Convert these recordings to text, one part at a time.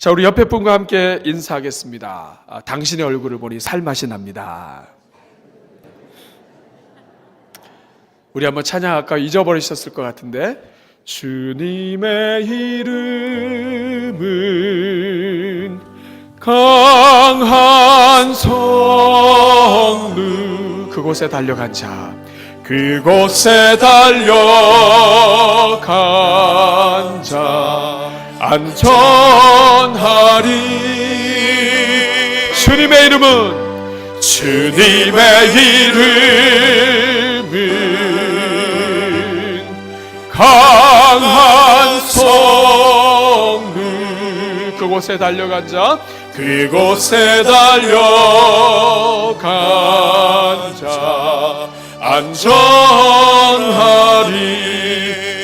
자, 우리 옆에 분과 함께 인사하겠습니다. 당신의 얼굴을 보니 살맛이 납니다. 우리 한번 찬양 아까 잊어버리셨을 것 같은데, 주님의 이름은 강한 성루. 그곳에 달려간 자, 그곳에 달려간 자 안전하리. 주님의 이름은, 주님의 이름은 강한 성루. 그곳에 달려간 자, 그곳에 달려간 자 안전하리.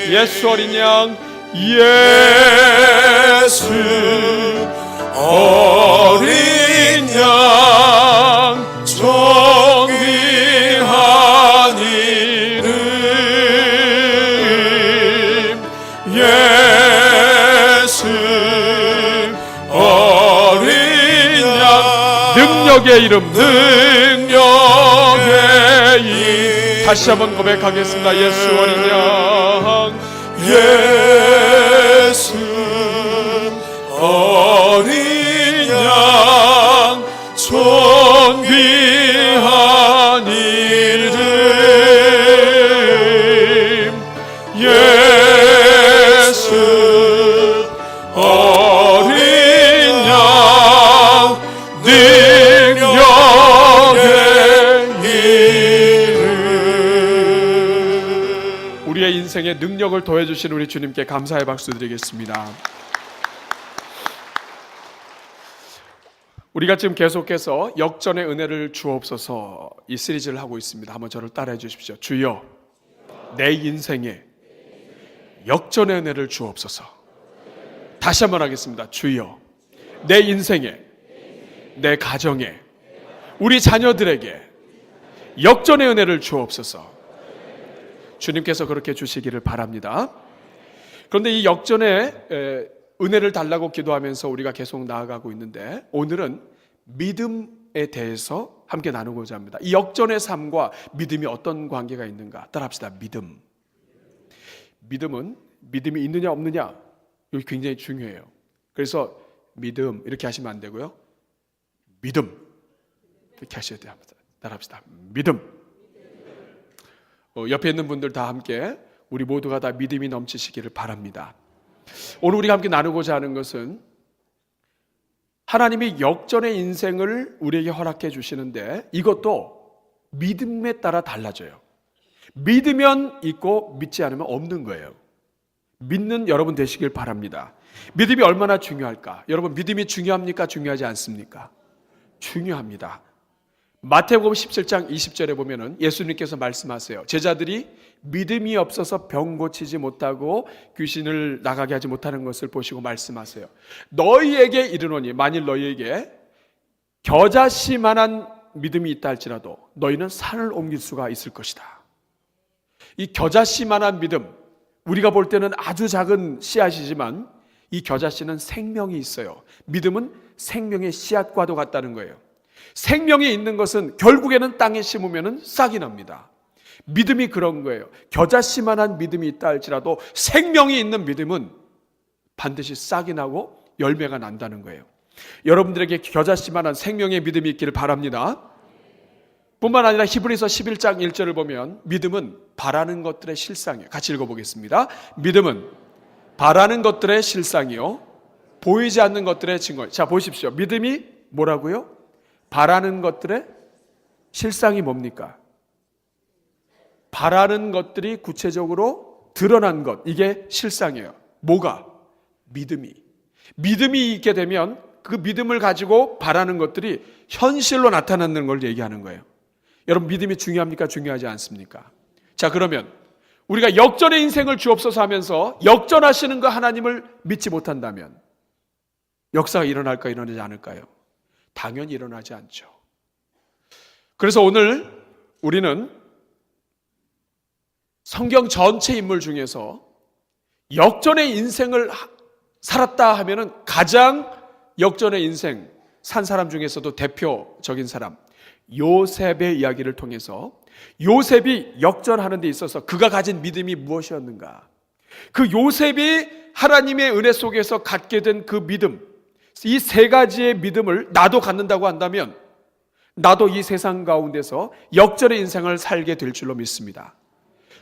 예수 어린 양, 예수 어린 양 존귀한 이름, 예수 어린 양 능력의 이름, 능력의 이름. 다시 한번 고백하겠습니다. 예수 어린 양, 예수 어린 양 존귀한 이름, 예수 어린 양 능력의 이름. 우리의 인생에 능력을 더해주신 우리 주님께 감사의 박수 드리겠습니다. 우리가 지금 계속해서 역전의 은혜를 주옵소서 이 시리즈를 하고 있습니다. 한번 저를 따라해 주십시오. 주여, 내 인생에 역전의 은혜를 주옵소서. 다시 한번 하겠습니다. 주여, 내 인생에, 내 가정에, 우리 자녀들에게 역전의 은혜를 주옵소서. 주님께서 그렇게 주시기를 바랍니다. 그런데 이 역전의 은혜를 달라고 기도하면서 우리가 계속 나아가고 있는데, 오늘은 믿음에 대해서 함께 나누고자 합니다. 이 역전의 삶과 믿음이 어떤 관계가 있는가 따라합시다. 믿음. 믿음은 믿음이 있느냐 없느냐, 이게 굉장히 중요해요. 그래서 믿음 이렇게 하시면 안 되고요, 믿음 이렇게 하셔야 돼요. 따라합시다. 믿음. 옆에 있는 분들 다 함께 우리 모두가 다 믿음이 넘치시기를 바랍니다. 오늘 우리가 함께 나누고자 하는 것은, 하나님이 역전의 인생을 우리에게 허락해 주시는데 이것도 믿음에 따라 달라져요. 믿으면 있고 믿지 않으면 없는 거예요. 믿는 여러분 되시길 바랍니다. 믿음이 얼마나 중요할까? 여러분, 믿음이 중요합니까? 중요하지 않습니까? 중요합니다. 마태복음 17장 20절에 보면은 예수님께서 말씀하세요. 제자들이 믿음이 없어서 병 고치지 못하고 귀신을 나가게 하지 못하는 것을 보시고 말씀하세요. 너희에게 이르노니, 만일 너희에게 겨자씨만한 믿음이 있다 할지라도 너희는 산을 옮길 수가 있을 것이다. 이 겨자씨만한 믿음, 우리가 볼 때는 아주 작은 씨앗이지만 이 겨자씨는 생명이 있어요. 믿음은 생명의 씨앗과도 같다는 거예요. 생명이 있는 것은 결국에는 땅에 심으면 싹이 납니다. 믿음이 그런 거예요. 겨자씨만한 믿음이 있다 할지라도 생명이 있는 믿음은 반드시 싹이 나고 열매가 난다는 거예요. 여러분들에게 겨자씨만한 생명의 믿음이 있기를 바랍니다. 뿐만 아니라 히브리서 11장 1절을 보면 믿음은 바라는 것들의 실상이에요. 같이 읽어보겠습니다. 믿음은 바라는 것들의 실상이요, 보이지 않는 것들의 증거예요. 자, 보십시오. 믿음이 뭐라고요? 바라는 것들의 실상이 뭡니까? 바라는 것들이 구체적으로 드러난 것, 이게 실상이에요. 뭐가? 믿음이 있게 되면 그 믿음을 가지고 바라는 것들이 현실로 나타나는 걸 얘기하는 거예요. 여러분, 믿음이 중요합니까? 중요하지 않습니까? 자, 그러면 우리가 역전의 인생을 주옵소서 하면서 역전하시는 그 하나님을 믿지 못한다면 역사가 일어날까, 일어나지 않을까요? 당연히 일어나지 않죠. 그래서 오늘 우리는 성경 전체 인물 중에서 역전의 인생을 살았다 하면은 가장 역전의 인생 산 사람 중에서도 대표적인 사람 요셉의 이야기를 통해서 요셉이 역전하는 데 있어서 그가 가진 믿음이 무엇이었는가, 그 요셉이 하나님의 은혜 속에서 갖게 된 그 믿음, 이 세 가지의 믿음을 나도 갖는다고 한다면 나도 이 세상 가운데서 역전의 인생을 살게 될 줄로 믿습니다.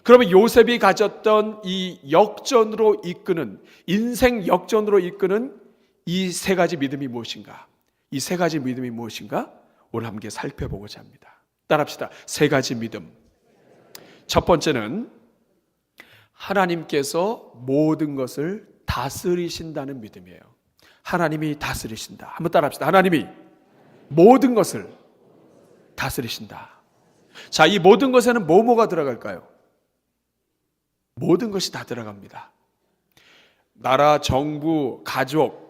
그러면 요셉이 가졌던 이 역전으로 이끄는, 인생 역전으로 이끄는 이 세 가지 믿음이 무엇인가? 이 세 가지 믿음이 무엇인가? 오늘 함께 살펴보고자 합니다. 따라합시다. 세 가지 믿음. 첫 번째는 하나님께서 모든 것을 다스리신다는 믿음이에요. 하나님이 다스리신다. 한번 따라합시다. 하나님이 모든 것을 다스리신다. 자, 이 모든 것에는 뭐가 들어갈까요? 모든 것이 다 들어갑니다. 나라, 정부, 가족,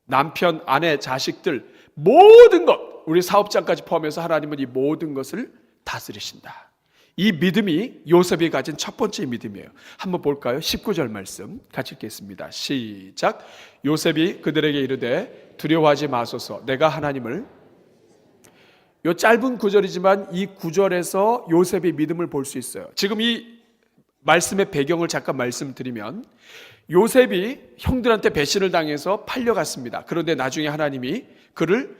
남편, 아내, 자식들, 모든 것, 우리 사업장까지 포함해서 하나님은 이 모든 것을 다스리신다. 이 믿음이 요셉이 가진 첫 번째 믿음이에요. 한번 볼까요? 19절 말씀 같이 읽겠습니다. 시작. 요셉이 그들에게 이르되 두려워하지 마소서, 내가 하나님을. 이 짧은 구절이지만 이 구절에서 요셉의 믿음을 볼 수 있어요. 지금 이 말씀의 배경을 잠깐 말씀드리면, 요셉이 형들한테 배신을 당해서 팔려갔습니다. 그런데 나중에 하나님이 그를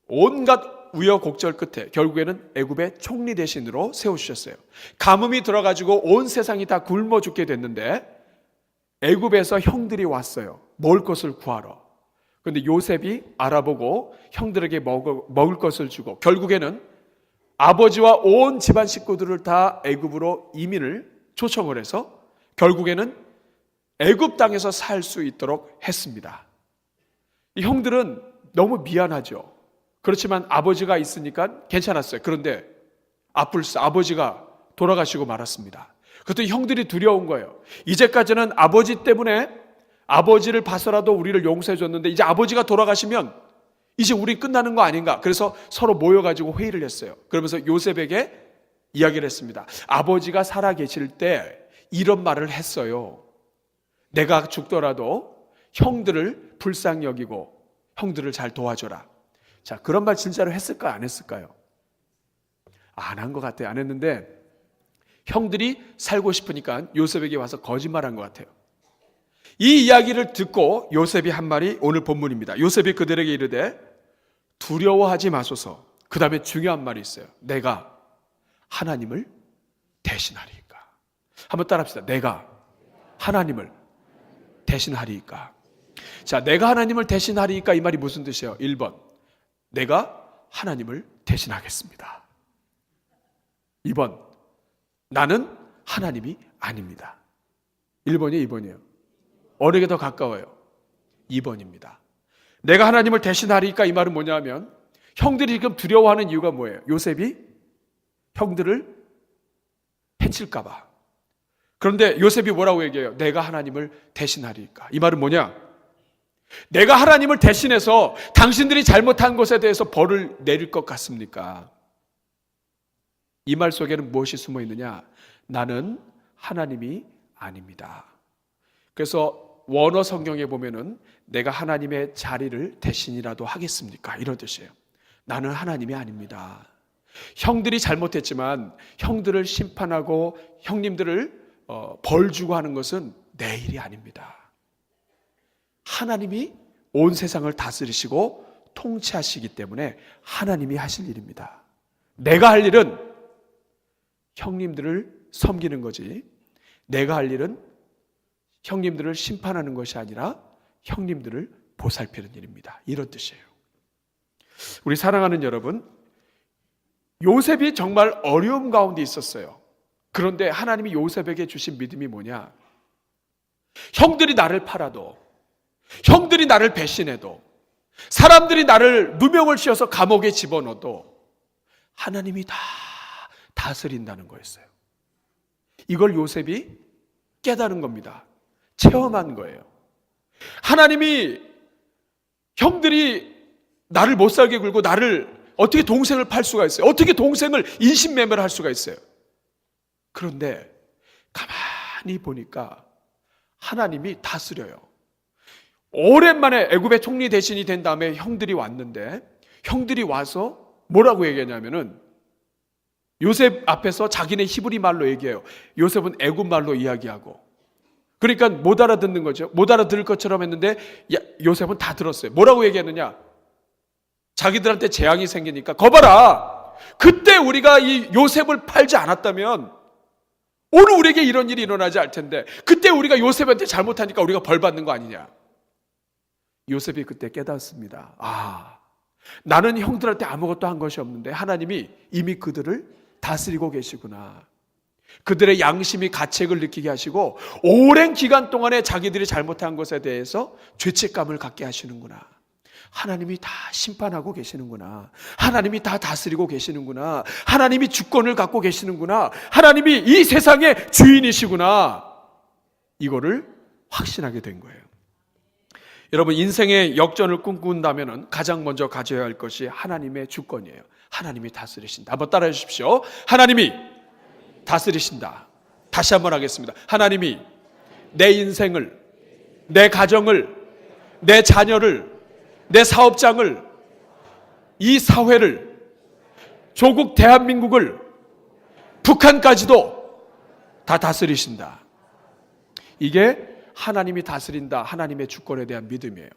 온갖 우여곡절 끝에 결국에는 애굽의 총리 대신으로 세우셨어요. 가뭄이 들어가지고 온 세상이 다 굶어 죽게 됐는데 애굽에서 형들이 왔어요. 먹을 것을 구하러. 그런데 요셉이 알아보고 형들에게 먹을 것을 주고, 결국에는 아버지와 온 집안 식구들을 다 애굽으로 이민을 초청을 해서 결국에는 애굽 땅에서 살 수 있도록 했습니다. 이 형들은 너무 미안하죠. 그렇지만 아버지가 있으니까 괜찮았어요. 그런데 앞불사 아버지가 돌아가시고 말았습니다. 그때 형들이 두려운 거예요. 이제까지는 아버지 때문에 아버지를 봐서라도 우리를 용서해 줬는데 이제 아버지가 돌아가시면 이제 우리 끝나는 거 아닌가. 그래서 서로 모여가지고 회의를 했어요. 그러면서 요셉에게 이야기를 했습니다. 아버지가 살아 계실 때 이런 말을 했어요. 내가 죽더라도 형들을 불쌍히 여기고 형들을 잘 도와줘라. 자, 그런 말 진짜로 했을까요? 안 했을까요? 안 한 것 같아요. 안 했는데 형들이 살고 싶으니까 요셉에게 와서 거짓말한 것 같아요. 이 이야기를 듣고 요셉이 한 말이 오늘 본문입니다. 요셉이 그들에게 이르되 두려워하지 마소서. 그 다음에 중요한 말이 있어요. 내가 하나님을 대신하리이까. 한번 따라합시다. 내가 하나님을 대신하리이까. 자, 내가 하나님을 대신하리이까, 이 말이 무슨 뜻이에요? 1번, 내가 하나님을 대신하겠습니다. 2번, 나는 하나님이 아닙니다. 1번이에요, 2번이에요? 어느 게 더 가까워요? 2번입니다. 내가 하나님을 대신하리까, 이 말은 뭐냐면 형들이 지금 두려워하는 이유가 뭐예요? 요셉이 형들을 해칠까 봐. 그런데 요셉이 뭐라고 얘기해요? 내가 하나님을 대신하리까. 이 말은 뭐냐? 내가 하나님을 대신해서 당신들이 잘못한 것에 대해서 벌을 내릴 것 같습니까? 이 말 속에는 무엇이 숨어 있느냐? 나는 하나님이 아닙니다. 그래서 원어 성경에 보면은 내가 하나님의 자리를 대신이라도 하겠습니까? 이런 뜻이에요. 나는 하나님이 아닙니다. 형들이 잘못했지만 형들을 심판하고 형님들을 벌 주고 하는 것은 내 일이 아닙니다. 하나님이 온 세상을 다스리시고 통치하시기 때문에 하나님이 하실 일입니다. 내가 할 일은 형님들을 섬기는 거지, 내가 할 일은 형님들을 심판하는 것이 아니라 형님들을 보살피는 일입니다. 이런 뜻이에요. 우리 사랑하는 여러분, 요셉이 정말 어려움 가운데 있었어요. 그런데 하나님이 요셉에게 주신 믿음이 뭐냐? 형들이 나를 팔아도, 형들이 나를 배신해도, 사람들이 나를 누명을 씌워서 감옥에 집어넣어도 하나님이 다 다스린다는 거였어요. 이걸 요셉이 깨달은 겁니다. 체험한 거예요. 하나님이 형들이 나를 못 살게 굴고 나를 어떻게 동생을 팔 수가 있어요? 어떻게 동생을 인신매매를 할 수가 있어요? 그런데 가만히 보니까 하나님이 다스려요. 오랜만에 애굽의 총리 대신이 된 다음에 형들이 왔는데, 형들이 와서 뭐라고 얘기하냐면은 요셉 앞에서 자기네 히브리 말로 얘기해요. 요셉은 애굽 말로 이야기하고. 그러니까 못 알아듣는 거죠. 못 알아들을 것처럼 했는데 요셉은 다 들었어요. 뭐라고 얘기했느냐? 자기들한테 재앙이 생기니까 거봐라, 그때 우리가 이 요셉을 팔지 않았다면 오늘 우리에게 이런 일이 일어나지 않을 텐데, 그때 우리가 요셉한테 잘못하니까 우리가 벌 받는 거 아니냐. 요셉이 그때 깨닫습니다. 아, 나는 형들한테 아무것도 한 것이 없는데 하나님이 이미 그들을 다스리고 계시구나. 그들의 양심이 가책을 느끼게 하시고 오랜 기간 동안에 자기들이 잘못한 것에 대해서 죄책감을 갖게 하시는구나. 하나님이 다 심판하고 계시는구나. 하나님이 다 다스리고 계시는구나. 하나님이 주권을 갖고 계시는구나. 하나님이 이 세상의 주인이시구나. 이거를 확신하게 된 거예요. 여러분, 인생의 역전을 꿈꾼다면 가장 먼저 가져야 할 것이 하나님의 주권이에요. 하나님이 다스리신다. 한번 따라해 주십시오. 하나님이 다스리신다. 다시 한번 하겠습니다. 하나님이 내 인생을, 내 가정을, 내 자녀를, 내 사업장을, 이 사회를, 조국 대한민국을, 북한까지도 다 다스리신다. 이게 하나님이 다스린다, 하나님의 주권에 대한 믿음이에요.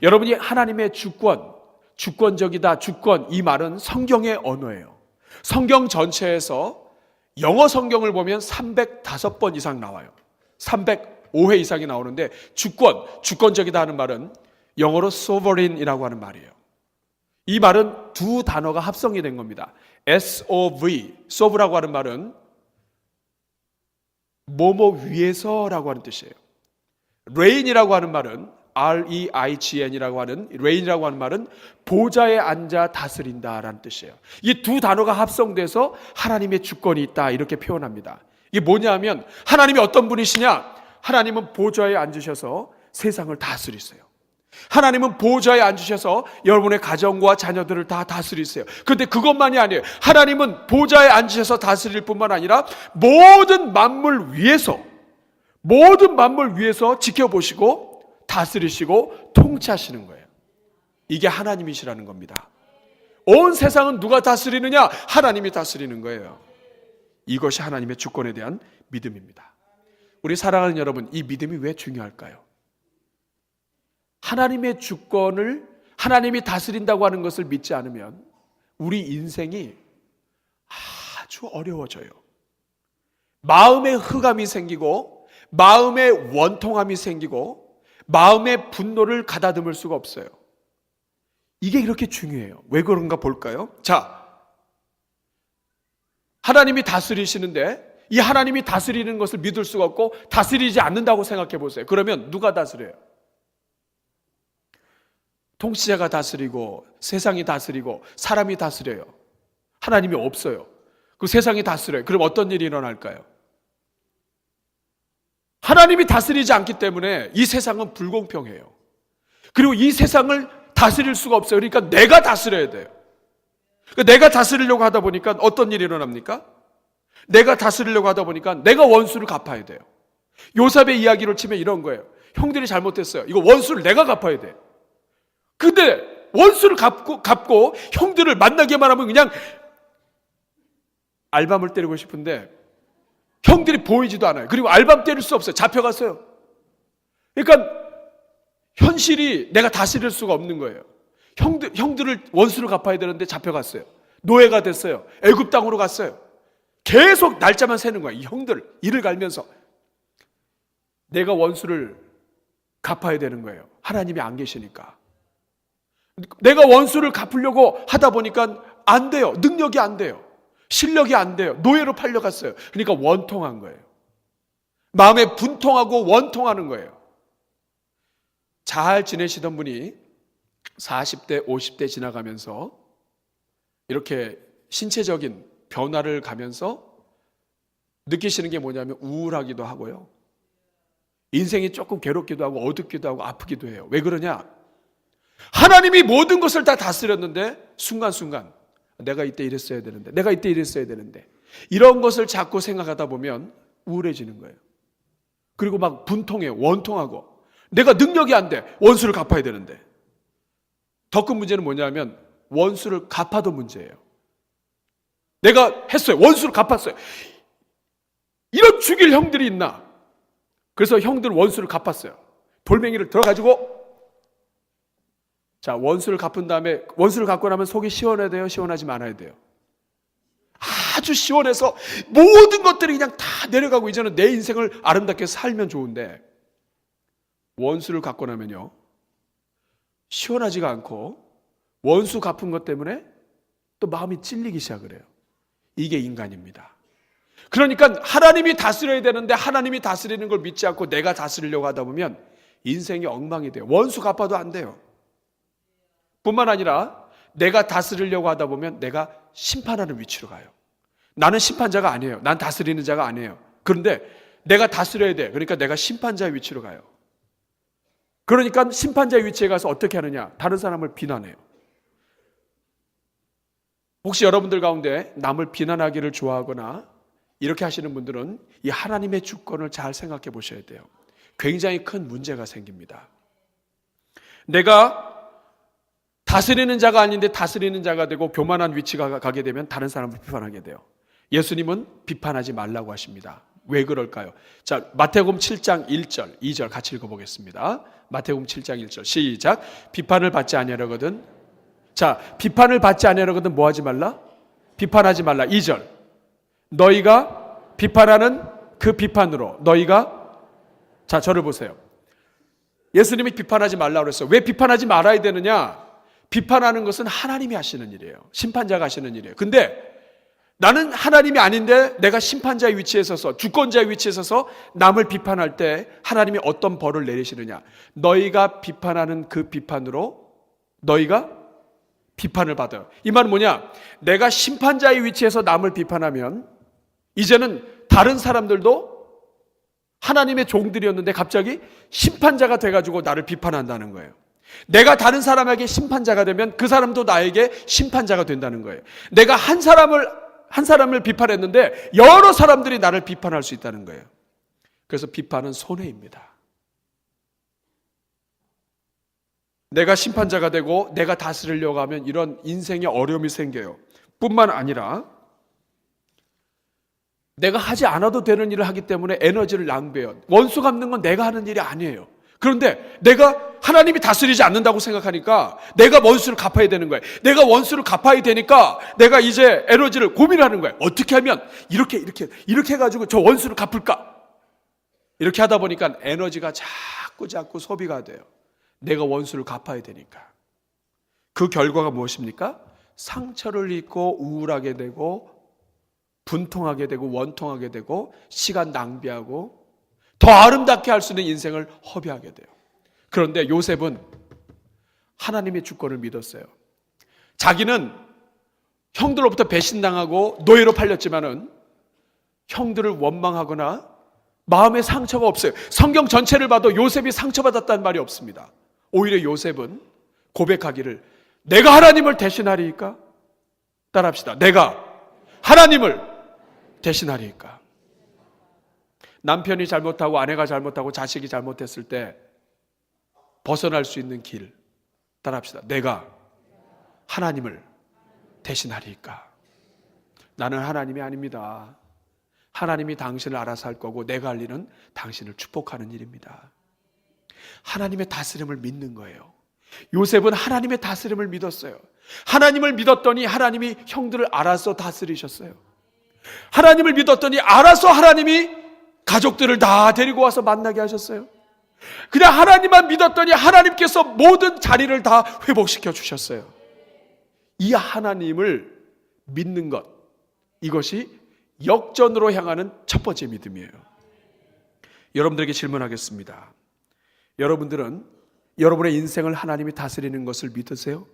여러분이 하나님의 주권, 주권적이다, 주권, 이 말은 성경의 언어예요. 성경 전체에서 영어 성경을 보면 305번 이상 나와요. 305회 이상이 나오는데 주권, 주권적이다 하는 말은 영어로 sovereign이라고 하는 말이에요. 이 말은 두 단어가 합성이 된 겁니다. SOV, sove라고 하는 말은 뭐뭐 위에서라고 하는 뜻이에요. reign이라고 하는 말은 REIGN이라고 하는, reign이라고 하는 말은 보좌에 앉아 다스린다라는 뜻이에요. 이 두 단어가 합성돼서 하나님의 주권이 있다, 이렇게 표현합니다. 이게 뭐냐면 하나님이 어떤 분이시냐? 하나님은 보좌에 앉으셔서 세상을 다스리세요. 하나님은 보좌에 앉으셔서 여러분의 가정과 자녀들을 다 다스리세요. 그런데 그것만이 아니에요. 하나님은 보좌에 앉으셔서 다스릴 뿐만 아니라 모든 만물 위에서 지켜보시고 다스리시고 통치하시는 거예요. 이게 하나님이시라는 겁니다. 온 세상은 누가 다스리느냐? 하나님이 다스리는 거예요. 이것이 하나님의 주권에 대한 믿음입니다. 우리 사랑하는 여러분, 이 믿음이 왜 중요할까요? 하나님의 주권을, 하나님이 다스린다고 하는 것을 믿지 않으면 우리 인생이 아주 어려워져요. 마음의 흑암이 생기고 마음의 원통함이 생기고 마음의 분노를 가다듬을 수가 없어요. 이게 이렇게 중요해요. 왜 그런가 볼까요? 자, 하나님이 다스리시는데 이 하나님이 다스리는 것을 믿을 수가 없고 다스리지 않는다고 생각해 보세요. 그러면 누가 다스려요? 통치자가 다스리고 세상이 다스리고 사람이 다스려요. 하나님이 없어요. 그 세상이 다스려요. 그럼 어떤 일이 일어날까요? 하나님이 다스리지 않기 때문에 이 세상은 불공평해요. 그리고 이 세상을 다스릴 수가 없어요. 그러니까 내가 다스려야 돼요. 내가 다스리려고 하다 보니까 어떤 일이 일어납니까? 내가 다스리려고 하다 보니까 내가 원수를 갚아야 돼요. 요셉의 이야기를 치면 이런 거예요. 형들이 잘못했어요. 이거 원수를 내가 갚아야 돼. 근데 원수를 갚고 형들을 만나기만 하면 그냥 알밤을 때리고 싶은데 형들이 보이지도 않아요. 그리고 알밤 때릴 수 없어요. 잡혀갔어요. 그러니까 현실이 내가 다스릴 수가 없는 거예요. 형들을 원수를 갚아야 되는데 잡혀갔어요. 노예가 됐어요. 애굽 땅으로 갔어요. 계속 날짜만 세는 거예요. 이 형들 이를 갈면서 내가 원수를 갚아야 되는 거예요. 하나님이 안 계시니까. 내가 원수를 갚으려고 하다 보니까 안 돼요. 능력이 안 돼요. 실력이 안 돼요. 노예로 팔려갔어요. 그러니까 원통한 거예요. 마음에 분통하고 원통하는 거예요. 잘 지내시던 분이 40대, 50대 지나가면서 이렇게 신체적인 변화를 가면서 느끼시는 게 뭐냐면 우울하기도 하고요. 인생이 조금 괴롭기도 하고 어둡기도 하고 아프기도 해요. 왜 그러냐? 하나님이 모든 것을 다 다스렸는데 순간순간 내가 이때 이랬어야 되는데, 내가 이때 이랬어야 되는데, 이런 것을 자꾸 생각하다 보면 우울해지는 거예요. 그리고 막 분통해요. 원통하고 내가 능력이 안 돼. 원수를 갚아야 되는데. 더 큰 문제는 뭐냐면 원수를 갚아도 문제예요. 내가 했어요. 원수를 갚았어요. 이런 죽일 형들이 있나? 그래서 형들 원수를 갚았어요. 돌멩이를 들어가지고, 자, 원수를 갚은 다음에, 원수를 갚고 나면 속이 시원해야 돼요? 시원하지 말아야 돼요? 아주 시원해서 모든 것들이 그냥 다 내려가고 이제는 내 인생을 아름답게 살면 좋은데, 원수를 갚고 나면요, 시원하지가 않고 원수 갚은 것 때문에 또 마음이 찔리기 시작을 해요. 이게 인간입니다. 그러니까 하나님이 다스려야 되는데 하나님이 다스리는 걸 믿지 않고 내가 다스리려고 하다 보면 인생이 엉망이 돼요. 원수 갚아도 안 돼요. 뿐만 아니라 내가 다스리려고 하다 보면 내가 심판하는 위치로 가요. 나는 심판자가 아니에요. 난 다스리는 자가 아니에요. 그런데 내가 다스려야 돼. 그러니까 내가 심판자의 위치로 가요. 그러니까 심판자의 위치에 가서 어떻게 하느냐? 다른 사람을 비난해요. 혹시 여러분들 가운데 남을 비난하기를 좋아하거나 이렇게 하시는 분들은 이 하나님의 주권을 잘 생각해 보셔야 돼요. 굉장히 큰 문제가 생깁니다. 내가 다스리는 자가 아닌데 다스리는 자가 되고 교만한 위치가 가게 되면 다른 사람을 비판하게 돼요. 예수님은 비판하지 말라고 하십니다. 왜 그럴까요? 자, 마태복음 7장 1절, 2절 같이 읽어보겠습니다. 마태복음 7장 1절 시작. 비판을 받지 아니하려거든. 자, 비판을 받지 아니하려거든 뭐 하지 말라? 비판하지 말라. 2절. 너희가 비판하는 그 비판으로 너희가, 자, 저를 보세요. 예수님이 비판하지 말라고 그랬어요. 왜 비판하지 말아야 되느냐? 비판하는 것은 하나님이 하시는 일이에요. 심판자가 하시는 일이에요. 근데 나는 하나님이 아닌데 내가 심판자의 위치에 서서, 주권자의 위치에 서서 남을 비판할 때 하나님이 어떤 벌을 내리시느냐? 너희가 비판하는 그 비판으로 너희가 비판을 받아요. 이 말은 뭐냐? 내가 심판자의 위치에서 남을 비판하면 이제는 다른 사람들도 하나님의 종들이었는데 갑자기 심판자가 돼가지고 나를 비판한다는 거예요. 내가 다른 사람에게 심판자가 되면 그 사람도 나에게 심판자가 된다는 거예요. 내가 한 사람을 비판했는데 여러 사람들이 나를 비판할 수 있다는 거예요. 그래서 비판은 손해입니다. 내가 심판자가 되고 내가 다스리려고 하면 이런 인생의 어려움이 생겨요. 뿐만 아니라 내가 하지 않아도 되는 일을 하기 때문에 에너지를 낭비해요. 원수 갚는 건 내가 하는 일이 아니에요. 그런데 내가 하나님이 다스리지 않는다고 생각하니까 내가 원수를 갚아야 되는 거예요. 내가 원수를 갚아야 되니까 내가 이제 에너지를 고민하는 거예요. 어떻게 하면 이렇게 해가지고 저 원수를 갚을까? 이렇게 하다 보니까 에너지가 자꾸 소비가 돼요. 내가 원수를 갚아야 되니까. 그 결과가 무엇입니까? 상처를 입고 우울하게 되고 분통하게 되고 원통하게 되고 시간 낭비하고 더 아름답게 할 수 있는 인생을 허비하게 돼요. 그런데 요셉은 하나님의 주권을 믿었어요. 자기는 형들로부터 배신당하고 노예로 팔렸지만은 형들을 원망하거나 마음에 상처가 없어요. 성경 전체를 봐도 요셉이 상처받았다는 말이 없습니다. 오히려 요셉은 고백하기를 내가 하나님을 대신하리이까? 따라합시다. 내가 하나님을 대신하리이까? 남편이 잘못하고 아내가 잘못하고 자식이 잘못했을 때 벗어날 수 있는 길 따라합시다. 내가 하나님을 대신하리이까? 나는 하나님이 아닙니다. 하나님이 당신을 알아서 할 거고 내가 할 일은 당신을 축복하는 일입니다. 하나님의 다스림을 믿는 거예요. 요셉은 하나님의 다스림을 믿었어요. 하나님을 믿었더니 하나님이 형들을 알아서 다스리셨어요. 하나님을 믿었더니 알아서 하나님이 가족들을 다 데리고 와서 만나게 하셨어요. 그냥 하나님만 믿었더니 하나님께서 모든 자리를 다 회복시켜 주셨어요. 이 하나님을 믿는 것, 이것이 역전으로 향하는 첫 번째 믿음이에요. 여러분들에게 질문하겠습니다. 여러분들은 여러분의 인생을 하나님이 다스리는 것을 믿으세요?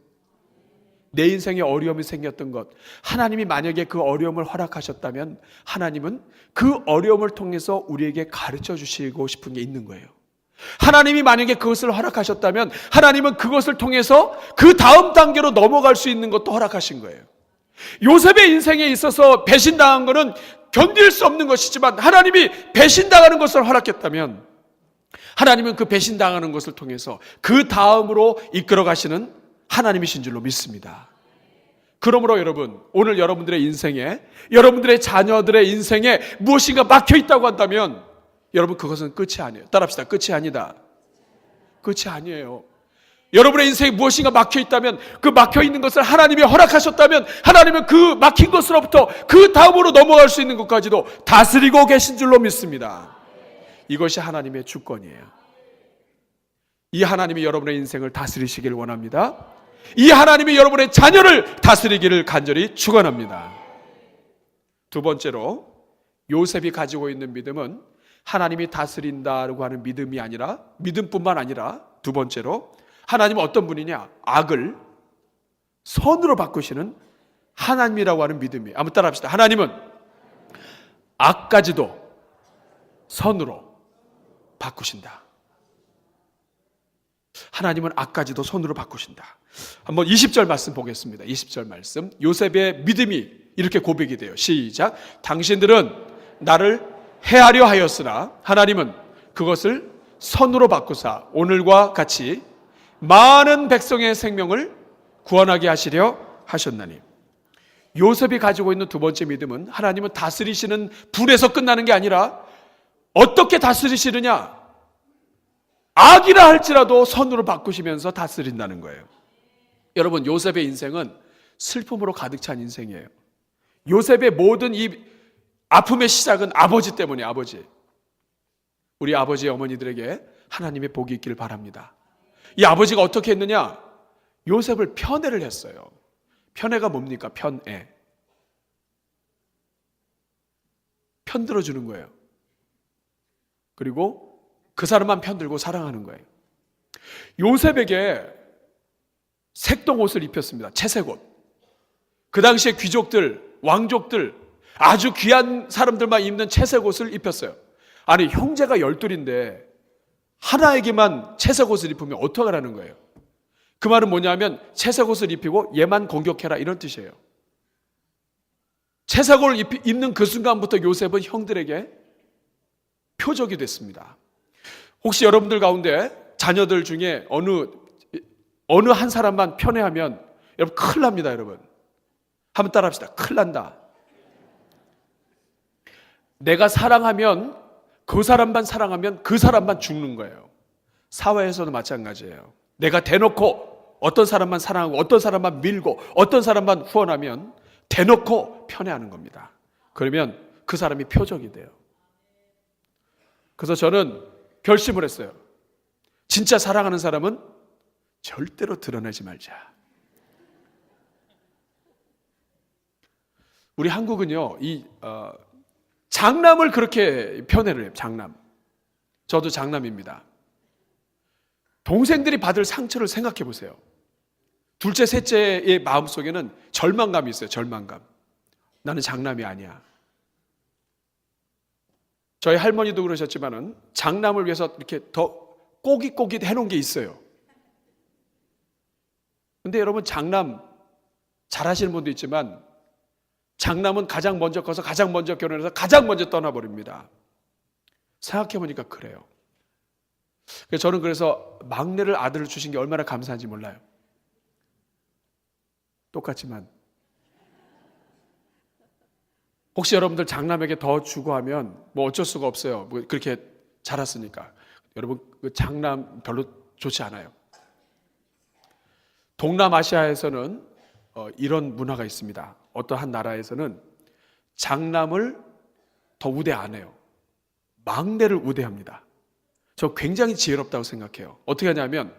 내 인생에 어려움이 생겼던 것, 하나님이 만약에 그 어려움을 허락하셨다면 하나님은 그 어려움을 통해서 우리에게 가르쳐 주시고 싶은 게 있는 거예요. 하나님이 만약에 그것을 허락하셨다면 하나님은 그것을 통해서 그 다음 단계로 넘어갈 수 있는 것도 허락하신 거예요. 요셉의 인생에 있어서 배신당한 것은 견딜 수 없는 것이지만 하나님이 배신당하는 것을 허락했다면 하나님은 그 배신당하는 것을 통해서 그 다음으로 이끌어 가시는 하나님이신 줄로 믿습니다. 그러므로 여러분, 오늘 여러분들의 인생에, 여러분들의 자녀들의 인생에 무엇인가 막혀 있다고 한다면 여러분, 그것은 끝이 아니에요. 따라합시다. 끝이 아니다. 끝이 아니에요. 여러분의 인생에 무엇인가 막혀 있다면, 그 막혀 있는 것을 하나님이 허락하셨다면 하나님은 그 막힌 것으로부터 그 다음으로 넘어갈 수 있는 것까지도 다스리고 계신 줄로 믿습니다. 이것이 하나님의 주권이에요. 이 하나님이 여러분의 인생을 다스리시길 원합니다. 이 하나님이 여러분의 자녀를 다스리기를 간절히 축원합니다. 두 번째로, 요셉이 가지고 있는 믿음은 하나님이 다스린다고 하는 믿음이 아니라, 믿음뿐만 아니라 두 번째로 하나님은 어떤 분이냐? 악을 선으로 바꾸시는 하나님이라고 하는 믿음이에요. 한번 따라합시다. 하나님은 악까지도 선으로 바꾸신다. 하나님은 악까지도 선으로 바꾸신다. 한번 20절 말씀 보겠습니다. 20절 말씀. 요셉의 믿음이 이렇게 고백이 돼요. 시작. 당신들은 나를 해하려 하였으나 하나님은 그것을 선으로 바꾸사 오늘과 같이 많은 백성의 생명을 구원하게 하시려 하셨나니. 요셉이 가지고 있는 두 번째 믿음은 하나님은 다스리시는 분에서 끝나는 게 아니라 어떻게 다스리시느냐? 악이라 할지라도 선으로 바꾸시면서 다스린다는 거예요. 여러분, 요셉의 인생은 슬픔으로 가득 찬 인생이에요. 요셉의 모든 이 아픔의 시작은 아버지 때문이에요. 아버지. 우리 아버지의 어머니들에게 하나님의 복이 있기를 바랍니다. 이 아버지가 어떻게 했느냐? 요셉을 편애를 했어요. 편애가 뭡니까? 편애. 편들어주는 거예요. 그리고 그 사람만 편들고 사랑하는 거예요. 요셉에게 색동옷을 입혔습니다. 채색옷. 그 당시에 귀족들, 왕족들, 아주 귀한 사람들만 입는 채색옷을 입혔어요. 아니, 형제가 12인데 하나에게만 채색옷을 입으면 어떡하라는 거예요? 그 말은 뭐냐면 채색옷을 입히고 얘만 공격해라, 이런 뜻이에요. 채색옷을 입는 그 순간부터 요셉은 형들에게 표적이 됐습니다. 혹시 여러분들 가운데 자녀들 중에 어느 한 사람만 편애하면 여러분 큰일 납니다. 여러분 한번 따라합시다. 큰일 난다. 내가 사랑하면 그 사람만 사랑하면 그 사람만 죽는 거예요. 사회에서도 마찬가지예요. 내가 대놓고 어떤 사람만 사랑하고 어떤 사람만 밀고 어떤 사람만 후원하면 대놓고 편애하는 겁니다. 그러면 그 사람이 표적이 돼요. 그래서 저는 결심을 했어요. 진짜 사랑하는 사람은 절대로 드러내지 말자. 우리 한국은요, 장남을 그렇게 편애를 해요. 장남. 저도 장남입니다. 동생들이 받을 상처를 생각해 보세요. 둘째, 셋째의 마음속에는 절망감이 있어요. 절망감. 나는 장남이 아니야. 저희 할머니도 그러셨지만은 장남을 위해서 이렇게 더 꼬깃꼬깃 해놓은 게 있어요. 근데 여러분, 장남 잘하시는 분도 있지만 장남은 가장 먼저 커서 가장 먼저 결혼해서 가장 먼저 떠나버립니다. 생각해보니까 그래요. 저는 그래서 막내를 아들을 주신 게 얼마나 감사한지 몰라요. 똑같지만 혹시 여러분들 장남에게 더 주고 하면 뭐 어쩔 수가 없어요. 뭐 그렇게 자랐으니까. 여러분 그 장남 별로 좋지 않아요. 동남아시아에서는 이런 문화가 있습니다. 어떤 한 나라에서는 장남을 더 우대 안 해요. 막내를 우대합니다. 저 굉장히 지혜롭다고 생각해요. 어떻게 하냐면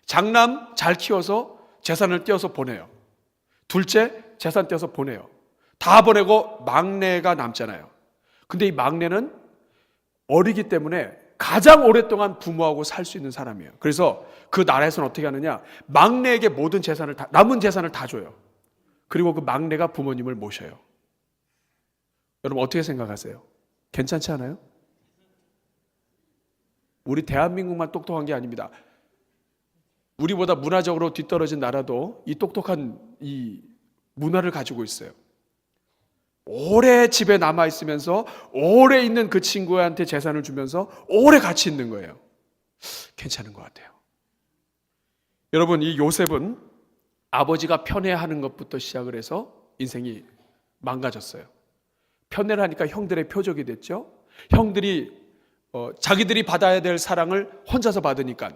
장남 잘 키워서 재산을 떼어서 보내요. 둘째 재산 떼어서 보내요. 다 보내고 막내가 남잖아요. 근데 이 막내는 어리기 때문에 가장 오랫동안 부모하고 살 수 있는 사람이에요. 그래서 그 나라에서는 어떻게 하느냐, 막내에게 모든 재산을 남은 재산을 다 줘요. 그리고 그 막내가 부모님을 모셔요. 여러분 어떻게 생각하세요? 괜찮지 않아요? 우리 대한민국만 똑똑한 게 아닙니다. 우리보다 문화적으로 뒤떨어진 나라도 이 똑똑한 이 문화를 가지고 있어요. 오래 집에 남아있으면서 오래 있는 그 친구한테 재산을 주면서 오래 같이 있는 거예요. 괜찮은 것 같아요. 여러분, 이 요셉은 아버지가 편애하는 것부터 시작을 해서 인생이 망가졌어요. 편애를 하니까 형들의 표적이 됐죠. 형들이 자기들이 받아야 될 사랑을 혼자서 받으니까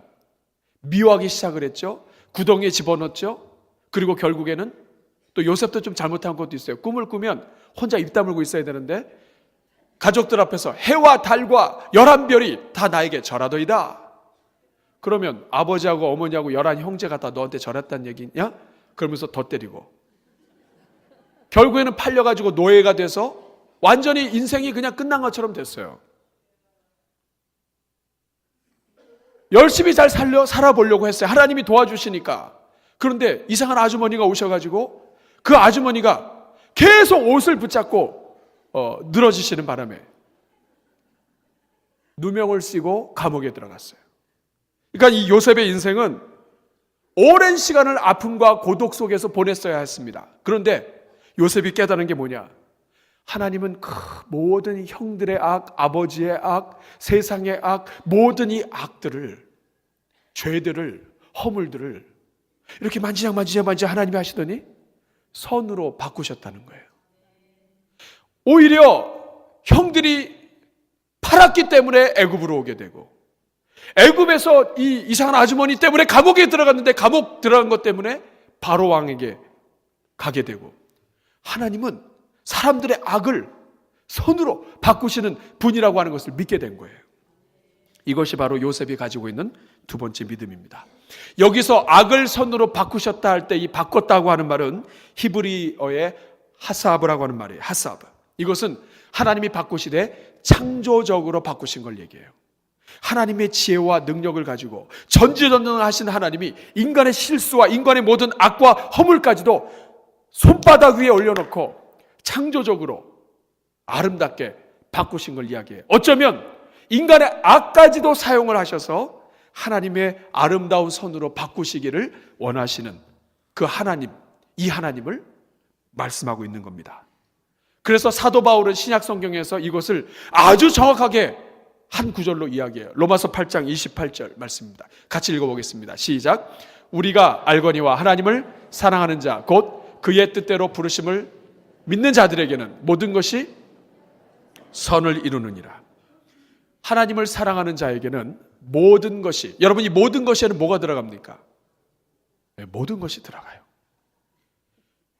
미워하기 시작을 했죠. 구덩이에 집어넣었죠. 그리고 결국에는 또 요셉도 좀 잘못한 것도 있어요. 꿈을 꾸면 혼자 입 다물고 있어야 되는데 가족들 앞에서 해와 달과 11별이 다 나에게 절하더이다. 그러면 아버지하고 어머니하고 11 형제가 다 너한테 절했다는 얘기냐? 그러면서 더 때리고 결국에는 팔려가지고 노예가 돼서 완전히 인생이 그냥 끝난 것처럼 됐어요. 열심히 잘 살아보려고 했어요. 하나님이 도와주시니까. 그런데 이상한 아주머니가 오셔가지고 그 아주머니가 계속 옷을 붙잡고 늘어지시는 바람에 누명을 쓰고 감옥에 들어갔어요. 그러니까 이 요셉의 인생은 오랜 시간을 아픔과 고독 속에서 보냈어야 했습니다. 그런데 요셉이 깨달은 게 뭐냐? 하나님은 그 모든 형들의 악, 아버지의 악, 세상의 악, 모든 이 악들을, 죄들을, 허물들을 이렇게 만지작 하나님이 하시더니 선으로 바꾸셨다는 거예요. 오히려 형들이 팔았기 때문에 애굽으로 오게 되고 애굽에서 이 이상한 아주머니 때문에 감옥에 들어갔는데 감옥 들어간 것 때문에 바로 왕에게 가게 되고 하나님은 사람들의 악을 선으로 바꾸시는 분이라고 하는 것을 믿게 된 거예요. 이것이 바로 요셉이 가지고 있는 두 번째 믿음입니다. 여기서 악을 선으로 바꾸셨다 할 때 이 바꿨다고 하는 말은 히브리어의 하사브라고 하는 말이에요. 하사브. 이것은 하나님이 바꾸시되 창조적으로 바꾸신 걸 얘기해요. 하나님의 지혜와 능력을 가지고 전지전능하신 하나님이 인간의 실수와 인간의 모든 악과 허물까지도 손바닥 위에 올려놓고 창조적으로 아름답게 바꾸신 걸 이야기해요. 어쩌면 인간의 악까지도 사용을 하셔서 하나님의 아름다운 선으로 바꾸시기를 원하시는 그 하나님, 이 하나님을 말씀하고 있는 겁니다. 그래서 사도 바울은 신약 성경에서 이것을 아주 정확하게 한 구절로 이야기해요. 로마서 8장 28절 말씀입니다. 같이 읽어보겠습니다. 시작. 우리가 알거니와 하나님을 사랑하는 자 곧 그의 뜻대로 부르심을 믿는 자들에게는 모든 것이 선을 이루느니라. 하나님을 사랑하는 자에게는 모든 것이, 여러분 이 모든 것에는 뭐가 들어갑니까? 네, 모든 것이 들어가요.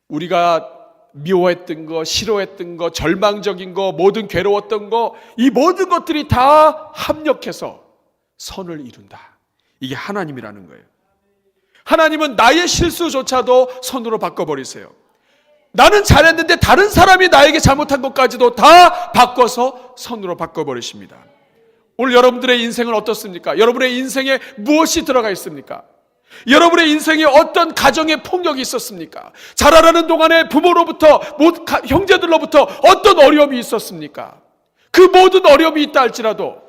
우리가 미워했던 거, 싫어했던 거, 절망적인 거, 모든 괴로웠던 거, 이 모든 것들이 다 합력해서 선을 이룬다. 이게 하나님이라는 거예요. 하나님은 나의 실수조차도 선으로 바꿔버리세요. 나는 잘했는데 다른 사람이 나에게 잘못한 것까지도 다 바꿔서 선으로 바꿔버리십니다. 오늘 여러분들의 인생은 어떻습니까? 여러분의 인생에 무엇이 들어가 있습니까? 여러분의 인생에 어떤 가정의 폭력이 있었습니까? 자라나는 동안에 부모로부터, 형제들로부터 어떤 어려움이 있었습니까? 그 모든 어려움이 있다 할지라도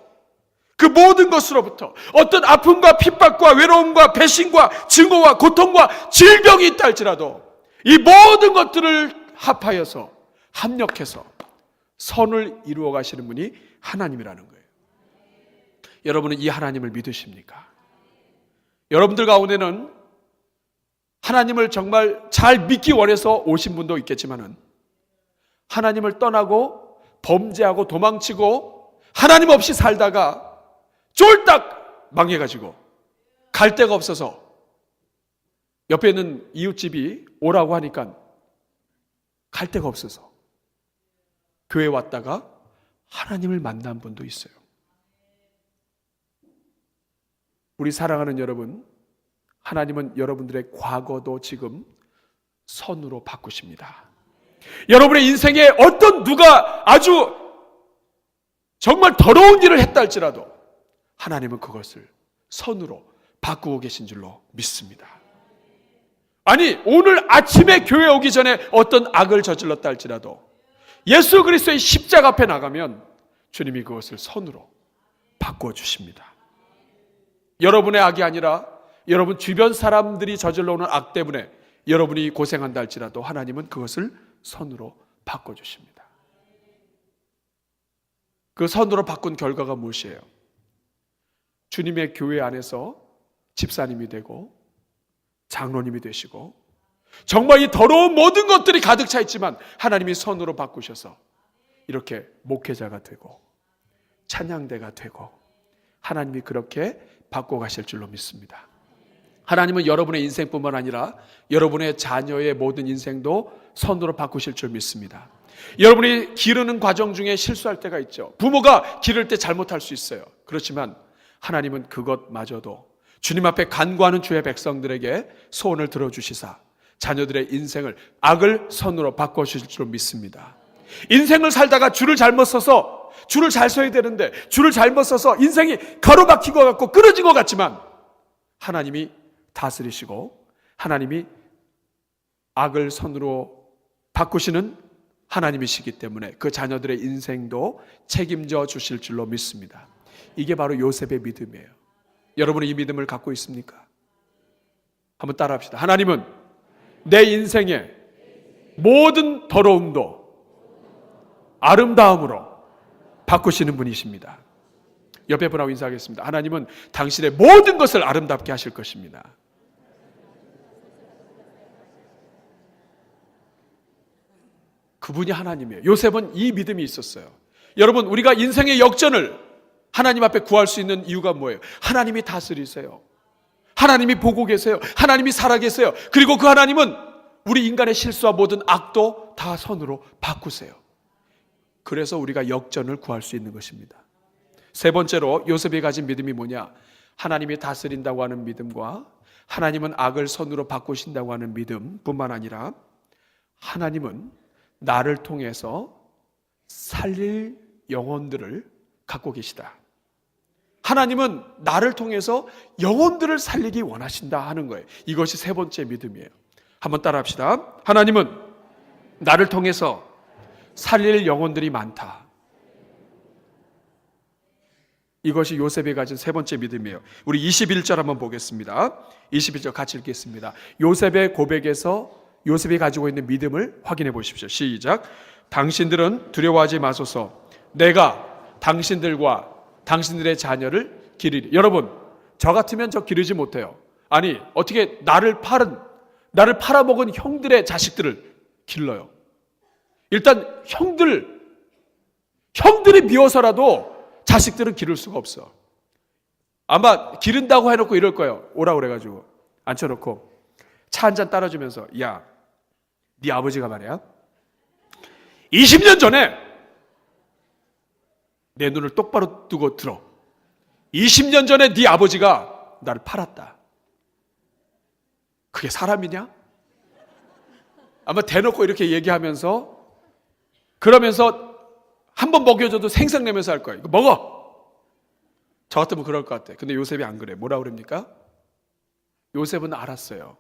그 모든 것으로부터 어떤 아픔과 핍박과 외로움과 배신과 증오와 고통과 질병이 있다 할지라도 이 모든 것들을 합하여서 합력해서 선을 이루어 가시는 분이 하나님이라는 거예요. 여러분은 이 하나님을 믿으십니까? 여러분들 가운데는 하나님을 정말 잘 믿기 원해서 오신 분도 있겠지만은 하나님을 떠나고 범죄하고 도망치고 하나님 없이 살다가 쫄딱 망해가지고 갈 데가 없어서 옆에 있는 이웃집이 오라고 하니까 갈 데가 없어서 교회 왔다가 하나님을 만난 분도 있어요. 우리 사랑하는 여러분, 하나님은 여러분들의 과거도 지금 선으로 바꾸십니다. 여러분의 인생에 어떤 누가 아주 정말 더러운 일을 했다 할지라도 하나님은 그것을 선으로 바꾸고 계신 줄로 믿습니다. 아니, 오늘 아침에 교회 오기 전에 어떤 악을 저질렀다 할지라도 예수 그리스도의 십자가 앞에 나가면 주님이 그것을 선으로 바꾸어 주십니다. 여러분의 악이 아니라 여러분 주변 사람들이 저질러 오는 악 때문에 여러분이 고생한다 할지라도 하나님은 그것을 선으로 바꿔주십니다. 그 선으로 바꾼 결과가 무엇이에요? 주님의 교회 안에서 집사님이 되고 장로님이 되시고 정말 이 더러운 모든 것들이 가득 차 있지만 하나님이 선으로 바꾸셔서 이렇게 목회자가 되고 찬양대가 되고 하나님이 그렇게 바꿔가실 줄로 믿습니다. 하나님은 여러분의 인생뿐만 아니라 여러분의 자녀의 모든 인생도 선으로 바꾸실 줄 믿습니다. 여러분이 기르는 과정 중에 실수할 때가 있죠. 부모가 기를 때 잘못할 수 있어요. 그렇지만 하나님은 그것마저도 주님 앞에 간구하는 주의 백성들에게 소원을 들어주시사 자녀들의 인생을 악을 선으로 바꿔주실 줄 믿습니다. 인생을 살다가 줄을 잘못 서서 줄을 잘 서야 되는데 줄을 잘못 서서 인생이 가로막힌 것 같고 끊어진 것 같지만 하나님이 다스리시고 하나님이 악을 선으로 바꾸시는 하나님이시기 때문에 그 자녀들의 인생도 책임져 주실 줄로 믿습니다. 이게 바로 요셉의 믿음이에요. 여러분은 이 믿음을 갖고 있습니까? 한번 따라합시다. 하나님은 내 인생의 모든 더러움도 아름다움으로 바꾸시는 분이십니다. 옆에 분하고 인사하겠습니다. 하나님은 당신의 모든 것을 아름답게 하실 것입니다. 그분이 하나님이에요. 요셉은 이 믿음이 있었어요. 여러분, 우리가 인생의 역전을 하나님 앞에 구할 수 있는 이유가 뭐예요? 하나님이 다스리세요. 하나님이 보고 계세요. 하나님이 살아계세요. 그리고 그 하나님은 우리 인간의 실수와 모든 악도 다 선으로 바꾸세요. 그래서 우리가 역전을 구할 수 있는 것입니다. 세 번째로 요셉이 가진 믿음이 뭐냐? 하나님이 다스린다고 하는 믿음과 하나님은 악을 선으로 바꾸신다고 하는 믿음뿐만 아니라 하나님은 나를 통해서 살릴 영혼들을 갖고 계시다. 하나님은 나를 통해서 영혼들을 살리기 원하신다 하는 거예요. 이것이 세 번째 믿음이에요. 한번 따라합시다. 하나님은 나를 통해서 살릴 영혼들이 많다. 이것이 요셉이 가진 세 번째 믿음이에요. 우리 21절 한번 보겠습니다. 21절 같이 읽겠습니다. 요셉의 고백에서 요셉이 가지고 있는 믿음을 확인해 보십시오. 시작. 당신들은 두려워하지 마소서. 내가 당신들과 당신들의 자녀를 기르리. 여러분, 저 같으면 저 기르지 못해요. 아니, 어떻게 나를 팔아먹은 형들의 자식들을 길러요. 일단 형들이 미워서라도 자식들은 기를 수가 없어. 아마 기른다고 해놓고 이럴 거예요. 오라 그래가지고 앉혀놓고 차 한 잔 따라주면서, 야, 네 아버지가 말이야 20년 전에 내 눈을 똑바로 뜨고 들어. 20년 전에 네 아버지가 나를 팔았다. 그게 사람이냐? 아마 대놓고 이렇게 얘기하면서, 그러면서 한번 먹여줘도 생색내면서 할 거야. 이거 먹어. 저 같으면 그럴 것 같아. 근데 요셉이 안 그래. 뭐라 그럽니까? 요셉은 알았어요.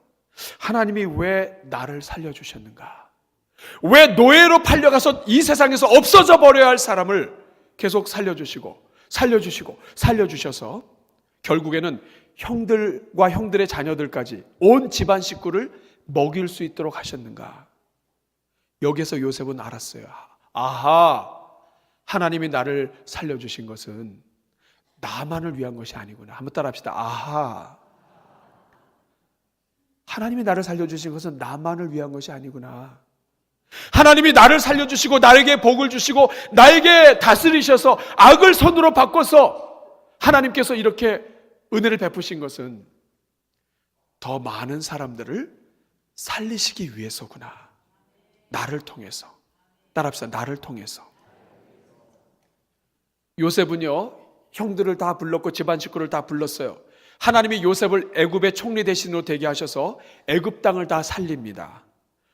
하나님이 왜 나를 살려주셨는가? 왜 노예로 팔려가서 이 세상에서 없어져 버려야 할 사람을 계속 살려주셔서 결국에는 형들과 형들의 자녀들까지 온 집안 식구를 먹일 수 있도록 하셨는가? 여기서 요셉은 알았어요. 아하, 하나님이 나를 살려주신 것은 나만을 위한 것이 아니구나. 한번 따라합시다. 아하, 하나님이 나를 살려주신 것은 나만을 위한 것이 아니구나. 하나님이 나를 살려주시고 나에게 복을 주시고 나에게 다스리셔서 악을 선으로 바꿔서 하나님께서 이렇게 은혜를 베푸신 것은 더 많은 사람들을 살리시기 위해서구나. 나를 통해서. 따라합시다. 나를 통해서. 요셉은요, 형들을 다 불렀고 집안 식구를 다 불렀어요. 하나님이 요셉을 애굽의 총리 대신으로 되게 하셔서 애굽 땅을 다 살립니다.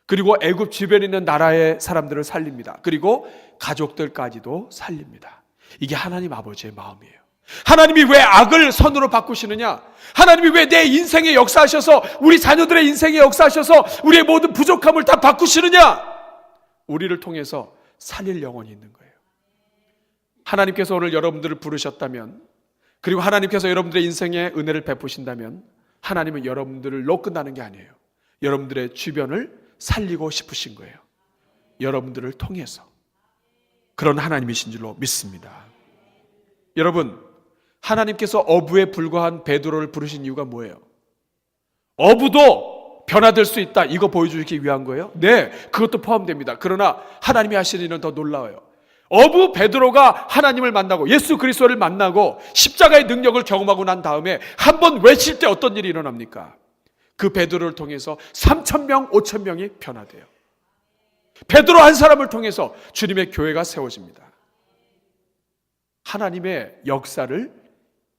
그리고 애굽 주변에 있는 나라의 사람들을 살립니다. 그리고 가족들까지도 살립니다. 이게 하나님 아버지의 마음이에요. 하나님이 왜 악을 선으로 바꾸시느냐? 하나님이 왜 내 인생에 역사하셔서 우리 자녀들의 인생에 역사하셔서 우리의 모든 부족함을 다 바꾸시느냐? 우리를 통해서 살릴 영혼이 있는 거예요. 하나님께서 오늘 여러분들을 부르셨다면, 그리고 하나님께서 여러분들의 인생에 은혜를 베푸신다면 하나님은 여러분들로 끝나는 게 아니에요. 여러분들의 주변을 살리고 싶으신 거예요. 여러분들을 통해서. 그런 하나님이신 줄로 믿습니다. 여러분, 하나님께서 어부에 불과한 베드로를 부르신 이유가 뭐예요? 어부도 변화될 수 있다, 이거 보여주기 위한 거예요? 네, 그것도 포함됩니다. 그러나 하나님이 하시는 일은 더 놀라워요. 어부 베드로가 하나님을 만나고 예수 그리스도를 만나고 십자가의 능력을 경험하고 난 다음에 한 번 외칠 때 어떤 일이 일어납니까? 그 베드로를 통해서 3,000명, 5,000명이 변화돼요. 베드로 한 사람을 통해서 주님의 교회가 세워집니다. 하나님의 역사를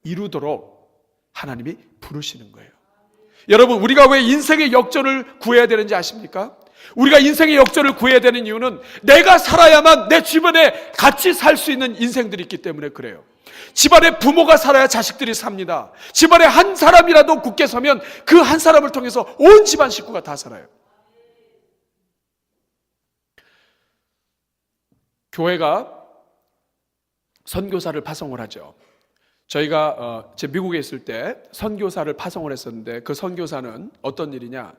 이루도록 하나님이 부르시는 거예요. 여러분, 우리가 왜 인생의 역전을 구해야 되는지 아십니까? 우리가 인생의 역전을 구해야 되는 이유는 내가 살아야만 내 주변에 같이 살 수 있는 인생들이 있기 때문에 그래요. 집안에 부모가 살아야 자식들이 삽니다. 집안에 한 사람이라도 굳게 서면 그 한 사람을 통해서 온 집안 식구가 다 살아요. 교회가 선교사를 파송을 하죠. 저희가 미국에 있을 때 선교사를 파송을 했었는데, 그 선교사는 어떤 일이냐,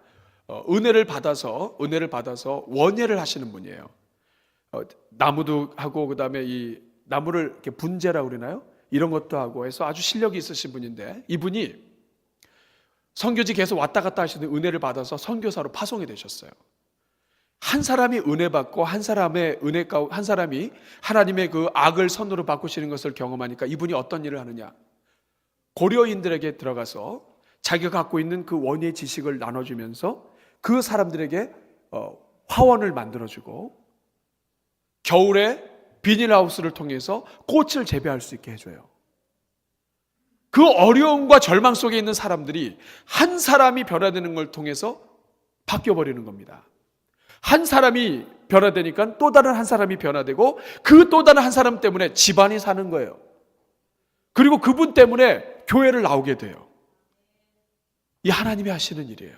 은혜를 받아서 원예를 하시는 분이에요. 나무도 하고, 그 다음에 이 나무를 이렇게 분재라고 그러나요? 이런 것도 하고 해서 아주 실력이 있으신 분인데, 이분이 선교지 계속 왔다 갔다 하시는 은혜를 받아서 선교사로 파송이 되셨어요. 한 사람이 은혜 받고 한 사람이 하나님의 그 악을 선으로 바꾸시는 것을 경험하니까 이분이 어떤 일을 하느냐, 고려인들에게 들어가서 자기가 갖고 있는 그 원예 지식을 나눠주면서 그 사람들에게 화원을 만들어주고, 겨울에 비닐하우스를 통해서 꽃을 재배할 수 있게 해줘요. 그 어려움과 절망 속에 있는 사람들이 한 사람이 변화되는 걸 통해서 바뀌어버리는 겁니다. 한 사람이 변화되니까 또 다른 한 사람이 변화되고, 그 또 다른 한 사람 때문에 집안이 사는 거예요. 그리고 그분 때문에 교회를 나오게 돼요. 이 하나님이 하시는 일이에요.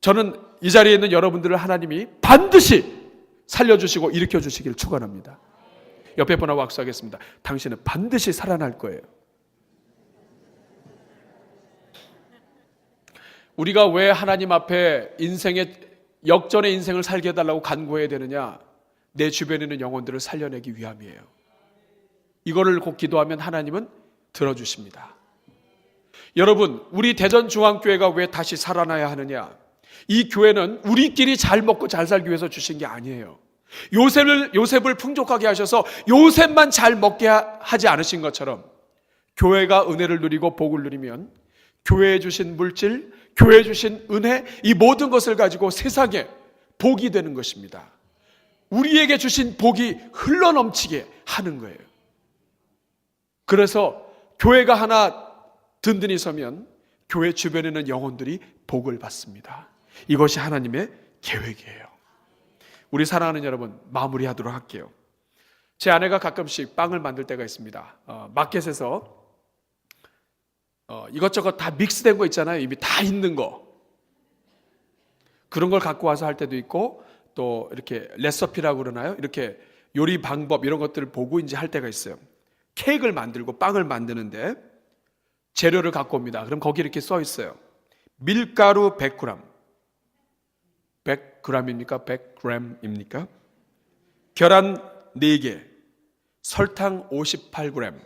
저는 이 자리에 있는 여러분들을 하나님이 반드시 살려주시고 일으켜주시길 축원합니다. 옆에 분하고 악수하겠습니다. 당신은 반드시 살아날 거예요. 우리가 왜 하나님 앞에 역전의 인생을 살게 해달라고 간구해야 되느냐? 내 주변에 있는 영혼들을 살려내기 위함이에요. 이거를 꼭 기도하면 하나님은 들어주십니다. 여러분, 우리 대전중앙교회가 왜 다시 살아나야 하느냐? 이 교회는 우리끼리 잘 먹고 잘 살기 위해서 주신 게 아니에요. 요셉을 풍족하게 하셔서 요셉만 잘 먹게 하지 않으신 것처럼, 교회가 은혜를 누리고 복을 누리면 교회에 주신 물질, 교회에 주신 은혜, 이 모든 것을 가지고 세상에 복이 되는 것입니다. 우리에게 주신 복이 흘러넘치게 하는 거예요. 그래서 교회가 하나 든든히 서면 교회 주변에 있는 영혼들이 복을 받습니다. 이것이 하나님의 계획이에요. 우리 사랑하는 여러분, 마무리하도록 할게요. 제 아내가 가끔씩 빵을 만들 때가 있습니다. 마켓에서 이것저것 다 믹스된 거 있잖아요. 이미 다 있는 거. 그런 걸 갖고 와서 할 때도 있고, 또 이렇게 레시피라고 그러나요? 이렇게 요리 방법 이런 것들을 보고 이제 할 때가 있어요. 케이크를 만들고 빵을 만드는데 재료를 갖고 옵니다. 그럼 거기 이렇게 써 있어요. 밀가루 100g. 100g입니까? 100g입니까? 계란 4개, 설탕 58g,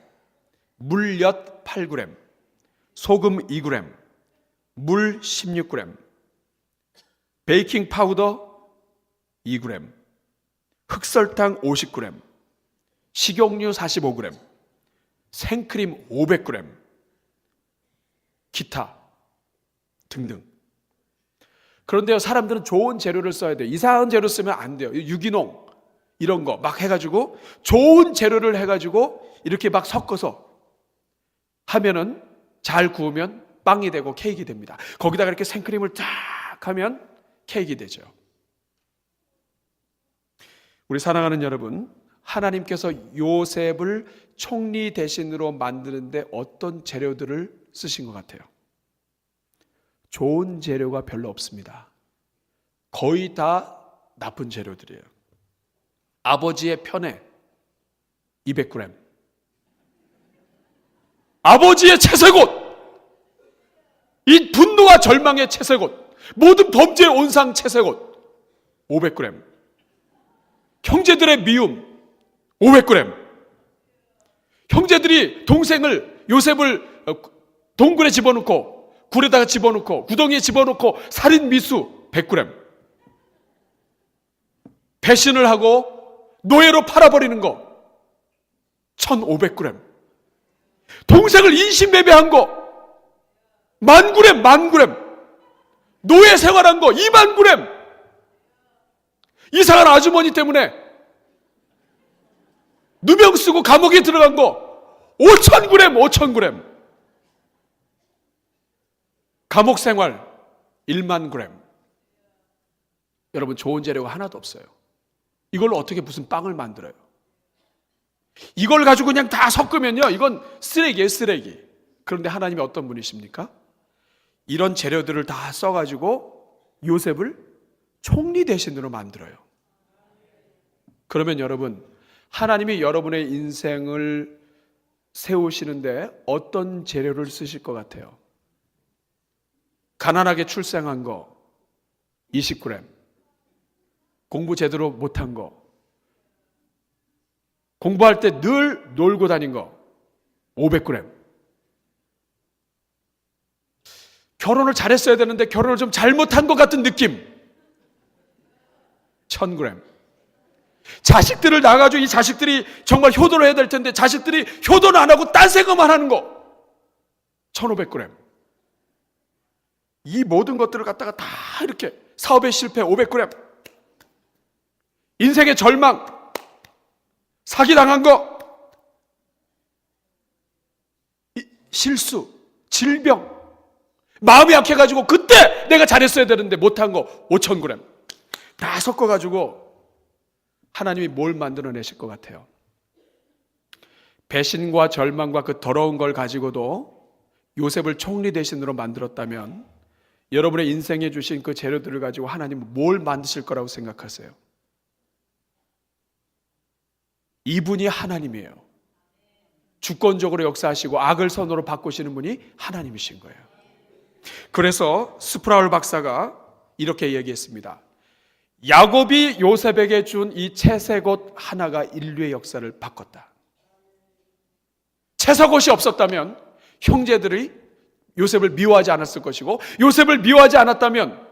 물엿 8g, 소금 2g, 물 16g, 베이킹 파우더 2g, 흑설탕 50g, 식용유 45g, 생크림 500g, 기타 등등. 그런데요, 사람들은 좋은 재료를 써야 돼요. 이상한 재료 쓰면 안 돼요. 유기농 이런 거 막 해가지고 좋은 재료를 해가지고 이렇게 막 섞어서 하면은 잘 구우면 빵이 되고 케이크 됩니다. 거기다가 이렇게 생크림을 쫙 하면 케이크 되죠. 우리 사랑하는 여러분, 하나님께서 요셉을 총리 대신으로 만드는데 어떤 재료들을 쓰신 것 같아요? 좋은 재료가 별로 없습니다. 거의 다 나쁜 재료들이에요. 아버지의 편애 200g, 아버지의 채색옷, 이 분노와 절망의 채색옷, 모든 범죄의 온상 채색옷 500g, 형제들의 미움 500g, 형제들이 동생을 요셉을 동굴에 집어넣고 굴에다가 집어넣고 구덩이에 집어넣고 살인 미수 100g, 배신을 하고 노예로 팔아버리는 거 1500g, 동생을 인신매매한 거 10,000g, 10,000g, 노예 생활한 거 20,000g, 이상한 아주머니 때문에 누명 쓰고 감옥에 들어간 거 5,000g, 5,000g, 감옥 생활 10,000g. 여러분, 좋은 재료가 하나도 없어요. 이걸로 어떻게 무슨 빵을 만들어요? 이걸 가지고 그냥 다 섞으면요, 이건 쓰레기예요, 쓰레기. 그런데 하나님이 어떤 분이십니까? 이런 재료들을 다 써가지고 요셉을 총리 대신으로 만들어요. 그러면 여러분, 하나님이 여러분의 인생을 세우시는데 어떤 재료를 쓰실 것 같아요? 가난하게 출생한 거 20g, 공부 제대로 못한 거, 공부할 때 늘 놀고 다닌 거 500g, 결혼을 잘했어야 되는데 결혼을 좀 잘못한 것 같은 느낌 1000g, 자식들을 낳아가지고 이 자식들이 정말 효도를 해야 될 텐데 자식들이 효도는 안 하고 딴 생각만 하는 거 1500g. 이 모든 것들을 갖다가 다 이렇게 사업의 실패 500g, 인생의 절망, 사기당한 거, 실수, 질병, 마음이 약해가지고 그때 내가 잘했어야 되는데 못한 거 5,000g 다 섞어가지고 하나님이 뭘 만들어내실 것 같아요? 배신과 절망과 그 더러운 걸 가지고도 요셉을 총리 대신으로 만들었다면 여러분의 인생에 주신 그 재료들을 가지고 하나님은 뭘 만드실 거라고 생각하세요? 이분이 하나님이에요. 주권적으로 역사하시고 악을 선으로 바꾸시는 분이 하나님이신 거예요. 그래서 스프라울 박사가 이렇게 얘기했습니다. 야곱이 요셉에게 준 이 채색옷 하나가 인류의 역사를 바꿨다. 채색옷이 없었다면 형제들이 요셉을 미워하지 않았을 것이고, 요셉을 미워하지 않았다면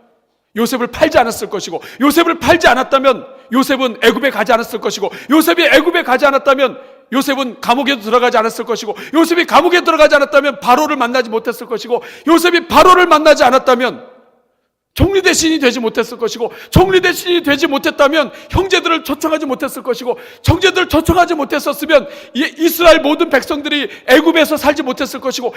요셉을 팔지 않았을 것이고, 요셉을 팔지 않았다면 요셉은 애굽에 가지 않았을 것이고, 요셉이 애굽에 가지 않았다면 요셉은 감옥에도 들어가지 않았을 것이고, 요셉이 감옥에 들어가지 않았다면 바로를 만나지 못했을 것이고, 요셉이 바로를 만나지 않았다면 총리 대신이 되지 못했을 것이고, 총리 대신이 되지 못했다면 형제들을 초청하지 못했을 것이고, 형제들을 초청하지 못했었으면 이스라엘 모든 백성들이 애굽에서 살지 못했을 것이고,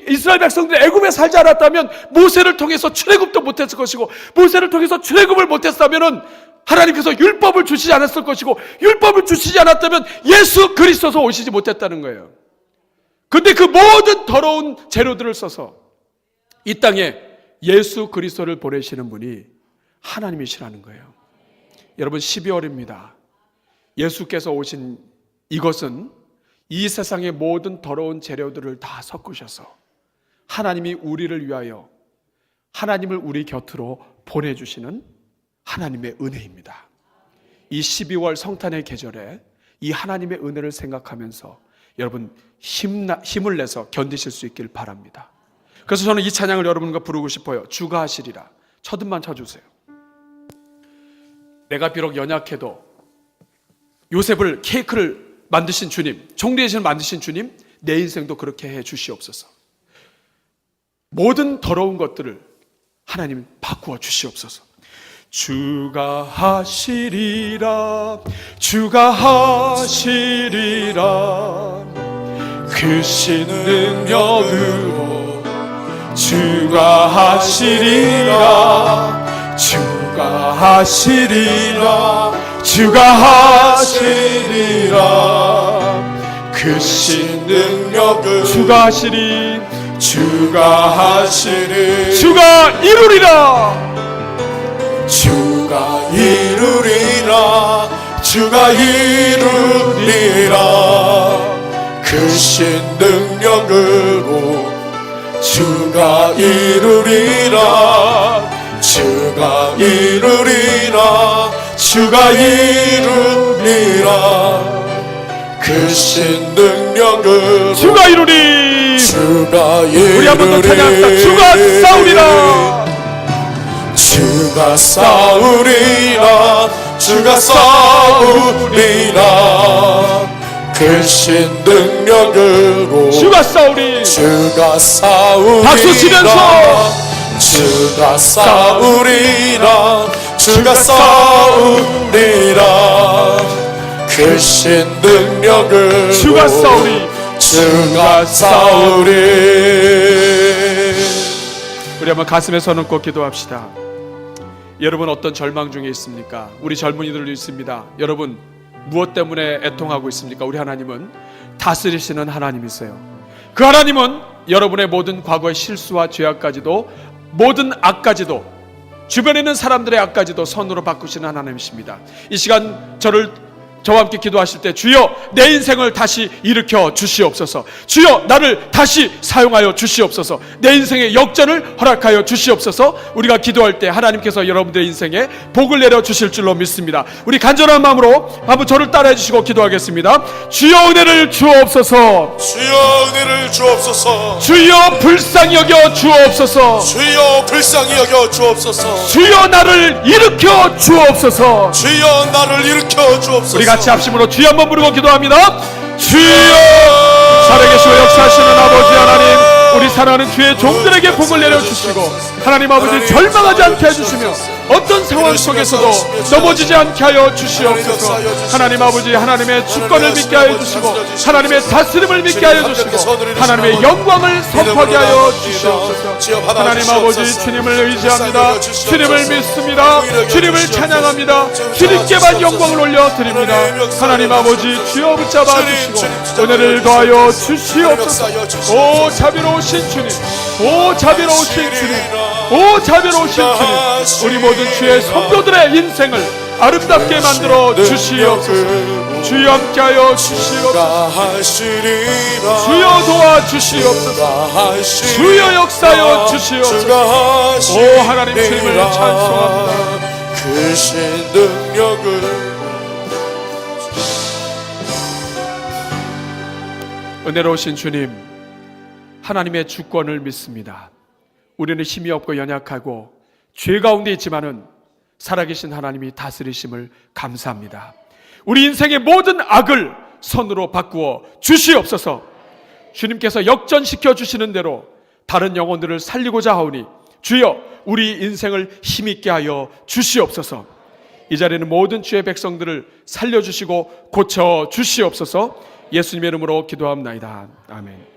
이스라엘 백성들이 애굽에 살지 않았다면 모세를 통해서 출애굽도 못했을 것이고, 모세를 통해서 출애굽을 못했다면 하나님께서 율법을 주시지 않았을 것이고, 율법을 주시지 않았다면 예수 그리스도서 오시지 못했다는 거예요. 근데 그 모든 더러운 재료들을 써서 이 땅에 예수 그리스도를 보내시는 분이 하나님이시라는 거예요. 여러분, 12월입니다. 예수께서 오신 이것은 이 세상의 모든 더러운 재료들을 다 섞으셔서 하나님이 우리를 위하여 하나님을 우리 곁으로 보내주시는 하나님의 은혜입니다. 이 12월 성탄의 계절에 이 하나님의 은혜를 생각하면서 여러분 힘을 내서 견디실 수 있길 바랍니다. 그래서 저는 이 찬양을 여러분과 부르고 싶어요. 주가 하시리라. 첫음만 쳐주세요. 내가 비록 연약해도 요셉을 케이크를 만드신 주님, 총리 대신을 만드신 주님, 내 인생도 그렇게 해 주시옵소서. 모든 더러운 것들을 하나님 바꾸어 주시옵소서. 주가 하시리라, 주가 하시리라, 크신 능력으로 주가 하시리라, 주가 하시리라, 주가 하시리라, 크신 능력을 주가 하시리, 주가 하시리, 주가 이루리라, 주가 이루리라, 주가 이루리라, 크신 능력으로 주가 이루리라, 주가 이루리라, 주가 이루리라, 크신 능력으로 주가 이루리, 주가 우리 한 번 더 찬양합시다. 주가 싸우리라. 주가 싸우리라. 주가 싸우리라. 크신 능력으로 주가 싸우리. 주가 싸우리라. 박수 치면서 주가 싸우리라. 주가 싸우리라. 크신 능력으로 주가 싸우리. 주가 싸우리. 우리 한번 가슴에 손을 꼭 기도합시다. 여러분 어떤 절망 중에 있습니까? 우리 젊은이들도 있습니다. 여러분 무엇 때문에 애통하고 있습니까? 우리 하나님은 다스리시는 하나님이세요. 그 하나님은 여러분의 모든 과거의 실수와 죄악까지도, 모든 악까지도, 주변에 있는 사람들의 악까지도 선으로 바꾸시는 하나님이십니다. 이 시간 저와 함께 기도하실 때 주여 내 인생을 다시 일으켜 주시옵소서. 주여 나를 다시 사용하여 주시옵소서. 내 인생의 역전을 허락하여 주시옵소서. 우리가 기도할 때 하나님께서 여러분들의 인생에 복을 내려 주실 줄로 믿습니다. 우리 간절한 마음으로 한번 저를 따라해 주시고 기도하겠습니다. 주여 은혜를 주옵소서. 주여 은혜를 주옵소서. 주여 불쌍히 여겨 주옵소서. 주여 불쌍히 여겨 주옵소서. 주여 나를 일으켜 주옵소서. 주여 나를 일으켜 주옵소서. 우리 같이 합심으로 주여 한번 부르고 기도합니다. 주여 살아계시고 역사하시는 아버지 하나님, 우리 사랑하는 주의 종들에게 복을 내려주시고 하나님 아버지 절망하지 않게 해주시며 어떤 상황 속에서도 넘어지지 않게 하여 주시옵소서. 하나님 아버지 하나님의 주권을 믿게 하여 주시고 하나님의 다스림을 믿게 하여 주시고 하나님의 영광을 선포하게 하여 주시옵소서. 하나님 아버지 주님을 의지합니다. 주님을 믿습니다. 주님을 찬양합니다. 주님께만 영광을 올려드립니다. 하나님 아버지 주여 붙잡아 주시고 은혜를 더하여 주시옵소서. 오 자비로우신 주님, 오 자비로우신 주님, 오 자비로우신 주님, 우리 모든 주의 성도들의 인생을 아름답게 만들어 주시옵소서. 주여 함께하여 주시옵소서. 주여 도와주시옵소서. 주여 역사하여 주시옵소서. 오 하나님 주님을 찬송합니다. 크신 능력을 은혜로우신 주님, 하나님의 주권을 믿습니다. 우리는 힘이 없고 연약하고 죄 가운데 있지만은 살아계신 하나님이 다스리심을 감사합니다. 우리 인생의 모든 악을 선으로 바꾸어 주시옵소서. 주님께서 역전시켜 주시는 대로 다른 영혼들을 살리고자 하오니 주여 우리 인생을 힘있게 하여 주시옵소서. 이 자리는 모든 주의 백성들을 살려주시고 고쳐 주시옵소서. 예수님의 이름으로 기도합나이다. 아멘.